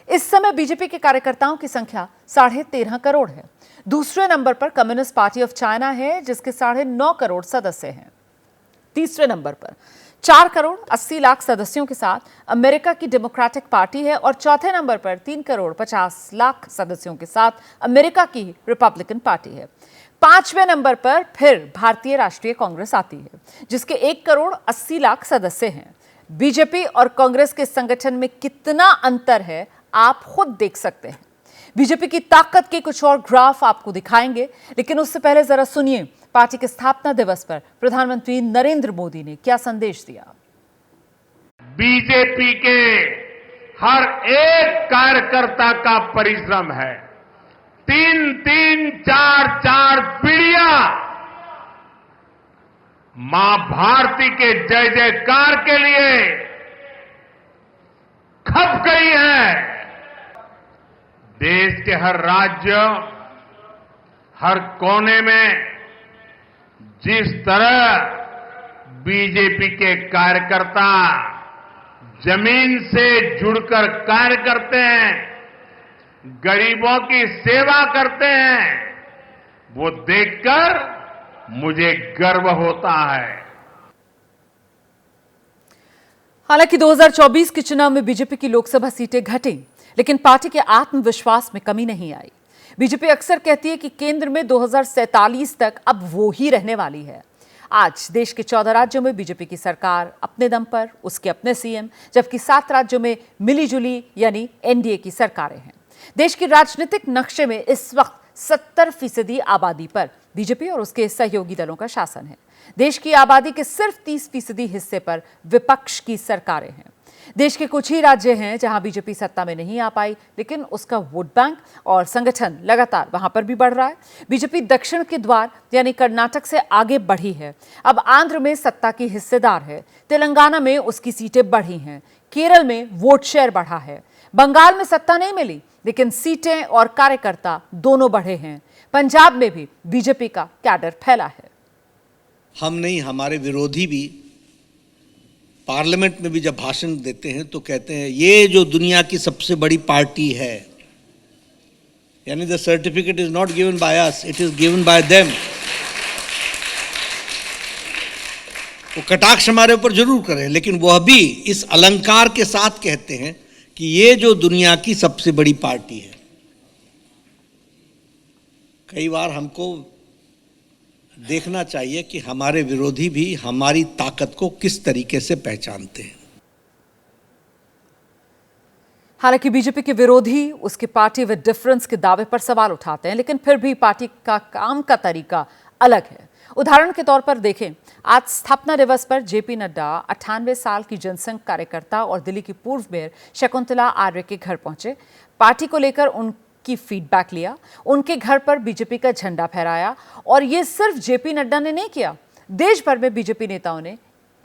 इस समय बीजेपी के कार्यकर्ताओं की संख्या 13.5 करोड़ है। दूसरे नंबर पर कम्युनिस्ट पार्टी ऑफ चाइना है जिसके 9.5 करोड़ सदस्य हैं। तीसरे नंबर पर 4 करोड़ 80 लाख सदस्यों के साथ अमेरिका की डेमोक्रेटिक पार्टी है और चौथे नंबर पर 3 करोड़ 50 लाख सदस्यों के साथ अमेरिका की रिपब्लिकन पार्टी है। 5वें नंबर पर फिर भारतीय राष्ट्रीय कांग्रेस आती है जिसके 1 करोड़ 80 लाख सदस्य हैं। बीजेपी और कांग्रेस के संगठन में कितना अंतर है आप खुद देख सकते हैं। बीजेपी की ताकत के कुछ और ग्राफ आपको दिखाएंगे, लेकिन उससे पहले जरा सुनिए पार्टी के स्थापना दिवस पर प्रधानमंत्री नरेंद्र मोदी ने क्या संदेश दिया। बीजेपी के हर एक कार्यकर्ता का परिश्रम है। 3-3, 4-4 पीढ़ियां मां भारती के जय जयकार के लिए खप गई है। देश के हर राज्य, हर कोने में जिस तरह बीजेपी के कार्यकर्ता जमीन से जुड़कर कार्य करते हैं, गरीबों की सेवा करते हैं, वो देखकर मुझे गर्व होता है। हालांकि 2024 के चुनाव में बीजेपी की लोकसभा सीटें घटी, लेकिन पार्टी के आत्मविश्वास में कमी नहीं आई। बीजेपी अक्सर कहती है कि केंद्र में 2047 तक अब वो ही रहने वाली है। आज देश के 14 राज्यों में बीजेपी की सरकार अपने दम पर, उसके अपने सीएम, जबकि 7 राज्यों में मिलीजुली यानी एनडीए की सरकारें हैं। देश के राजनीतिक नक्शे में इस वक्त 70% आबादी पर बीजेपी और उसके सहयोगी दलों का शासन है। देश की आबादी के सिर्फ 30% हिस्से पर विपक्ष की सरकारें हैं। देश के कुछ ही राज्य हैं जहां बीजेपी सत्ता में नहीं आ पाई, लेकिन उसका वोट बैंक और संगठन लगातार वहां पर भी बढ़ रहा है। बीजेपी दक्षिण के द्वार यानी कर्नाटक से आगे बढ़ी है, अब आंध्र में सत्ता की हिस्सेदार है, तेलंगाना में उसकी सीटें बढ़ी हैं, केरल में वोट शेयर बढ़ा है, बंगाल में सत्ता नहीं मिली लेकिन सीटें और कार्यकर्ता दोनों बढ़े हैं, पंजाब में भी बीजेपी का कैडर फैला है। हम नहीं, हमारे विरोधी भी पार्लियामेंट में भी जब भाषण देते हैं तो कहते हैं ये जो दुनिया की सबसे बड़ी पार्टी है, यानी the certificate is not given by us, it is given by them. वो कटाक्ष हमारे ऊपर जरूर करें, लेकिन वह भी इस अलंकार के साथ कहते हैं कि ये जो दुनिया की सबसे बड़ी पार्टी है। कई बार हमको देखना चाहिए कि हमारे विरोधी भी हमारी ताकत को किस तरीके से पहचानते हैं। हालांकि बीजेपी के विरोधी उसकी पार्टी विद डिफरेंस के दावे पर सवाल उठाते हैं, लेकिन फिर भी पार्टी का काम का तरीका अलग है। उदाहरण के तौर पर देखें, आज स्थापना दिवस पर जेपी नड्डा 98 साल की जनसंघ कार्यकर्ता और दिल्ली की पूर्व मेयर शकुंतला आर्य के घर पहुंचे, पार्टी को लेकर उनकी फीडबैक लिया, उनके घर पर बीजेपी का झंडा फहराया। और ये सिर्फ जेपी नड्डा ने नहीं किया, देश भर में बीजेपी नेताओं ने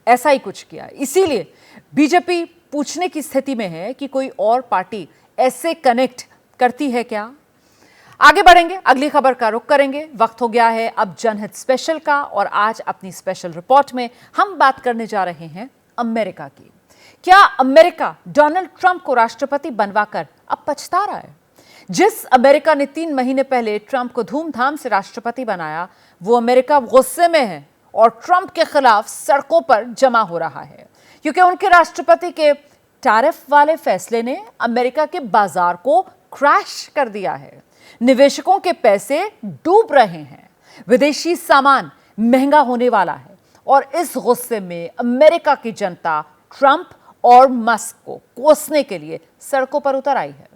ऐसा ही कुछ किया। इसीलिए बीजेपी पूछने की स्थिति में है कि कोई और पार्टी ऐसे कनेक्ट करती है क्या। आगे बढ़ेंगे, अगली खबर का रुख करेंगे। वक्त हो गया है अब जनहित स्पेशल का, और आज अपनी स्पेशल रिपोर्ट में हम बात करने जा रहे हैं अमेरिका की। क्या अमेरिका डोनाल्ड ट्रंप को राष्ट्रपति बनवाकर अब पछता रहा है? जिस अमेरिका ने 3 महीने पहले ट्रंप को धूमधाम से राष्ट्रपति बनाया, वो अमेरिका गुस्से में है और ट्रंप के खिलाफ सड़कों पर जमा हो रहा है, क्योंकि उनके राष्ट्रपति के टैरिफ वाले फैसले ने अमेरिका के बाजार को क्रैश कर दिया है। निवेशकों के पैसे डूब रहे हैं, विदेशी सामान महंगा होने वाला है, और इस गुस्से में अमेरिका की जनता ट्रंप और मस्क को कोसने के लिए सड़कों पर उतर आई है।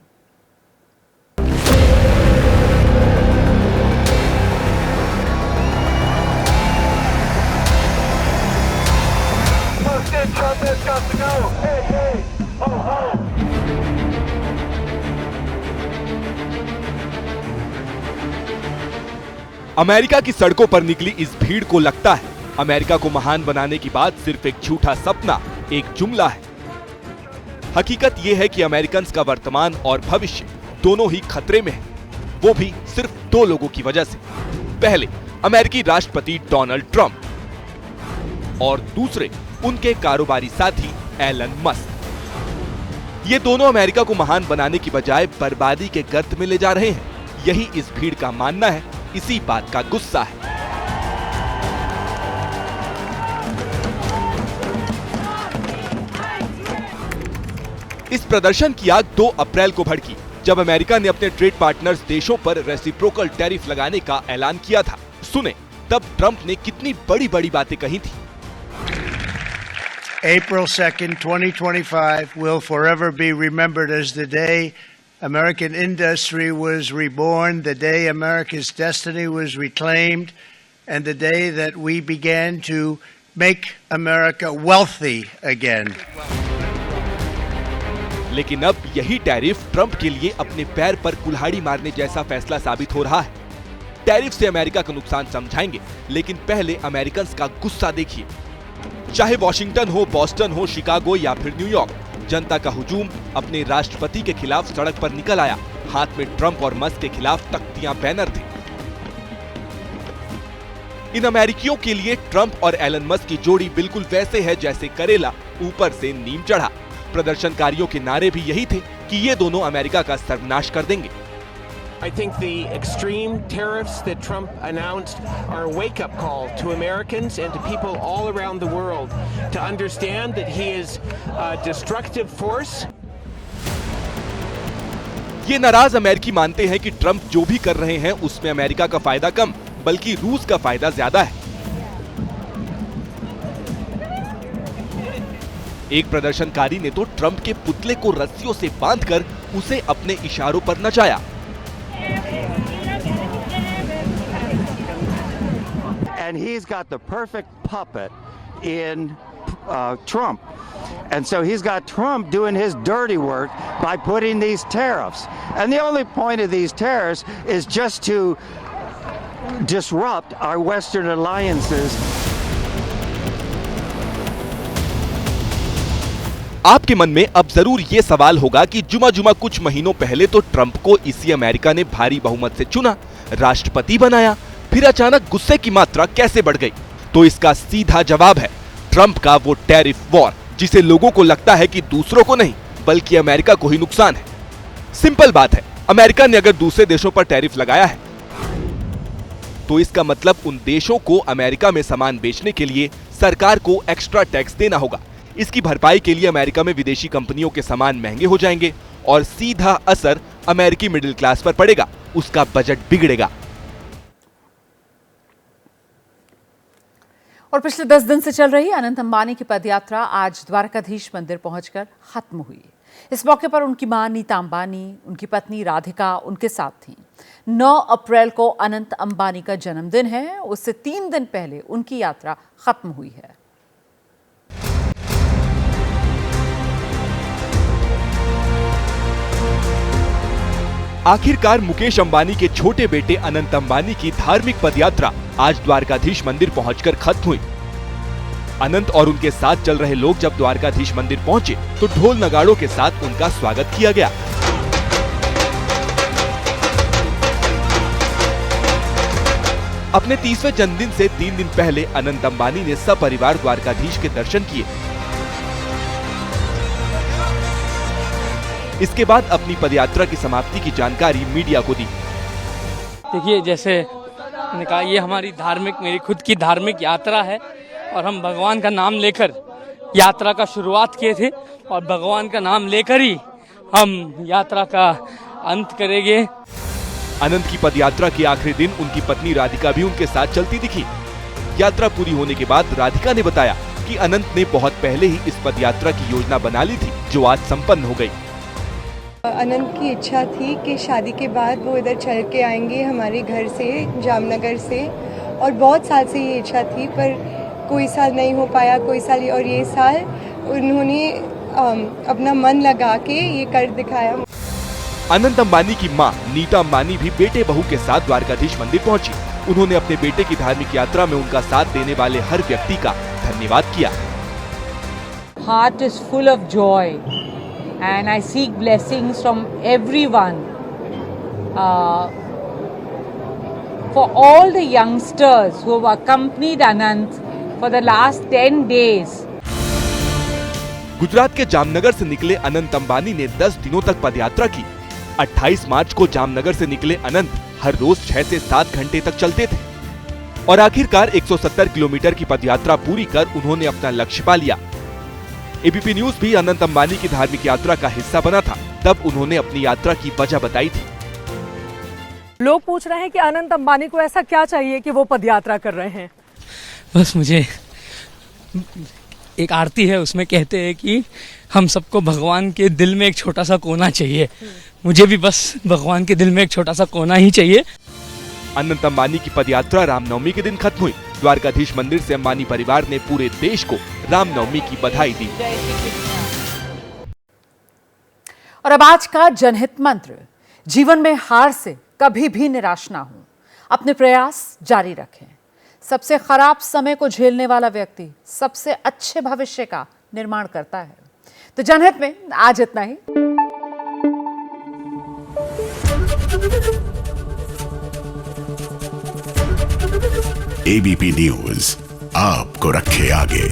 अमेरिका की सड़कों पर निकली इस भीड़ को लगता है अमेरिका को महान बनाने की बात सिर्फ एक झूठा सपना, एक जुमला है। हकीकत यह है कि अमेरिकन का वर्तमान और भविष्य दोनों ही खतरे में है, वो भी सिर्फ दो लोगों की वजह से। पहले अमेरिकी राष्ट्रपति डोनाल्ड ट्रंप और दूसरे उनके कारोबारी साथी एलन मस्क। ये दोनों अमेरिका को महान बनाने की बजाय बर्बादी के गर्त में ले जा रहे हैं। यही इस भीड़ का मानना है, इसी बात का गुस्सा है। इस प्रदर्शन की आग 2 अप्रैल को भड़की, जब अमेरिका ने अपने ट्रेड पार्टनर्स देशों पर रेसिप्रोकल टैरिफ लगाने का ऐलान किया था। सुने तब ट्रंप ने कितनी बड़ी बातें कही थी। April 2nd, 2025 will forever be remembered as the day American industry was reborn, the day America's destiny was reclaimed, and the day that we began to make America wealthy again. लेकिन अब यही tariff Trump के लिए अपने पैर पर कुल्हाड़ी मारने जैसा फैसला साबित हो रहा है। टैरिफ से अमेरिका का नुकसान समझाएंगे, लेकिन पहले अमेरिकन्स का गुस्सा देखिए। चाहे वॉशिंगटन हो, बॉस्टन हो, शिकागो या फिर न्यूयॉर्क, जनता का हुजूम अपने राष्ट्रपति के खिलाफ सड़क पर निकल आया। हाथ में ट्रंप और मस्क के खिलाफ तख्तियां, बैनर थे। इन अमेरिकियों के लिए ट्रंप और एलन मस्क की जोड़ी बिल्कुल वैसे है जैसे करेला ऊपर से नीम चढ़ा। प्रदर्शनकारियों के नारे भी यही थे कि ये दोनों अमेरिका का सर्वनाश कर देंगे। I think the extreme tariffs that Trump announced are a wake-up call to Americans and to people all around the world to understand that he is a destructive force. ये नाराज अमेरिकी मानते हैं कि ट्रंप जो भी कर रहे हैं उसमें अमेरिका का फायदा कम, बल्कि रूस का फायदा ज्यादा है। एक प्रदर्शनकारी ने तो ट्रंप के पुतले को रस्सियों से बांधकर उसे अपने इशारों पर नचाया। And he's got the perfect puppet in Trump. And so he's got Trump doing his dirty work by putting these tariffs. And the only point of these tariffs is just to disrupt our Western alliances. आपके मन में अब जरूर ये सवाल होगा कि जुमा कुछ महीनों पहले तो ट्रंप को इसी अमेरिका ने भारी बहुमत से चुना, राष्ट्रपति बनाया, फिर अचानक गुस्से की मात्रा कैसे बढ़ गई? तो इसका सीधा जवाब है ट्रंप का वो टैरिफ वॉर, जिसे लोगों को लगता है कि दूसरों को नहीं बल्कि अमेरिका को ही नुकसान है। सिंपल बात है, अमेरिका ने अगर दूसरे देशों पर टैरिफ लगाया है तो इसका मतलब उन देशों को अमेरिका में सामान बेचने के लिए सरकार को एक्स्ट्रा टैक्स देना होगा। इसकी भरपाई के लिए अमेरिका में विदेशी कंपनियों के सामान महंगे हो जाएंगे और सीधा असर अमेरिकी मिडिल क्लास पर पड़ेगा, उसका बजट बिगड़ेगा। और पिछले 10 दिन से चल रही अनंत अंबानी की पदयात्रा आज द्वारकाधीश मंदिर पहुंचकर खत्म हुई। इस मौके पर उनकी मां नीता अंबानी, उनकी पत्नी राधिका उनके साथ थीं। 9 अप्रैल को अनंत अंबानी का जन्मदिन है, उससे 3 दिन पहले उनकी यात्रा खत्म हुई है। आखिरकार मुकेश अंबानी के छोटे बेटे अनंत अंबानी की धार्मिक पदयात्रा आज द्वारकाधीश मंदिर पहुंचकर खत्म हुई। अनंत और उनके साथ चल रहे लोग जब द्वारकाधीश मंदिर पहुंचे तो ढोल नगाड़ों के साथ उनका स्वागत किया गया। अपने 30वें जन्मदिन से 3 दिन पहले अनंत अंबानी ने सपरिवार द्वारकाधीश के दर्शन किए। इसके बाद अपनी पदयात्रा की समाप्ति की जानकारी मीडिया को दी। देखिए, जैसे मैंने कहा, ये हमारी मेरी खुद की धार्मिक यात्रा है और हम भगवान का नाम लेकर यात्रा का शुरुआत किए थे और भगवान का नाम लेकर ही हम यात्रा का अंत करेंगे। अनंत की पदयात्रा के आखिरी दिन उनकी पत्नी राधिका भी उनके साथ चलती दिखी। यात्रा पूरी होने के बाद राधिका ने बताया कि अनंत ने बहुत पहले ही इस पदयात्रा की योजना बना ली थी, जो आज संपन्न हो गई। अनंत की इच्छा थी कि शादी के बाद वो इधर चल के आएंगे हमारे घर से, जामनगर से, और बहुत साल से ये इच्छा थी, पर कोई साल नहीं हो पाया, कोई साल, और ये साल उन्होंने अपना मन लगा के ये कर दिखाया। अनंत अंबानी की मां नीता अंबानी भी बेटे बहू के साथ द्वारकाधीश मंदिर पहुंची। उन्होंने अपने बेटे की धार्मिक यात्रा में उनका साथ देने वाले हर व्यक्ति का धन्यवाद किया। Heart is full of joy and I seek blessings from everyone. For all the youngsters who have accompanied Anant for the last 10 days. Gujarat के जामनगर से निकले अनंत अंबानी ने 10 दिनों तक पदयात्रा की। 28 मार्च को जामनगर से निकले अनंत हर रोज 6 से 7 घंटे तक चलते थे और आखिरकार 170 किलोमीटर की पदयात्रा पूरी कर उन्होंने अपना लक्ष्य पा लिया। एबीपी न्यूज भी अनंत अंबानी की धार्मिक यात्रा का हिस्सा बना था, तब उन्होंने अपनी यात्रा की वजह बताई थी। लोग पूछ रहे हैं कि अनंत अंबानी को ऐसा क्या चाहिए कि वो पदयात्रा कर रहे हैं। बस मुझे एक आरती है, उसमें कहते हैं कि हम सबको भगवान के दिल में एक छोटा सा कोना चाहिए। मुझे भी बस भगवान के दिल में एक छोटा सा कोना ही चाहिए। अनंत अंबानी की पदयात्रा रामनवमी के दिन खत्म हुई। द्वारकाधीश मंदिर से अंबानी परिवार ने पूरे देश को रामनवमी की बधाई दी। और अब आज का जनहित मंत्र, जीवन में हार से कभी भी निराश ना हो, अपने प्रयास जारी रखें। सबसे खराब समय को झेलने वाला व्यक्ति सबसे अच्छे भविष्य का निर्माण करता है। तो जनहित में आज इतना ही। एबीपी न्यूज आपको रखे आगे।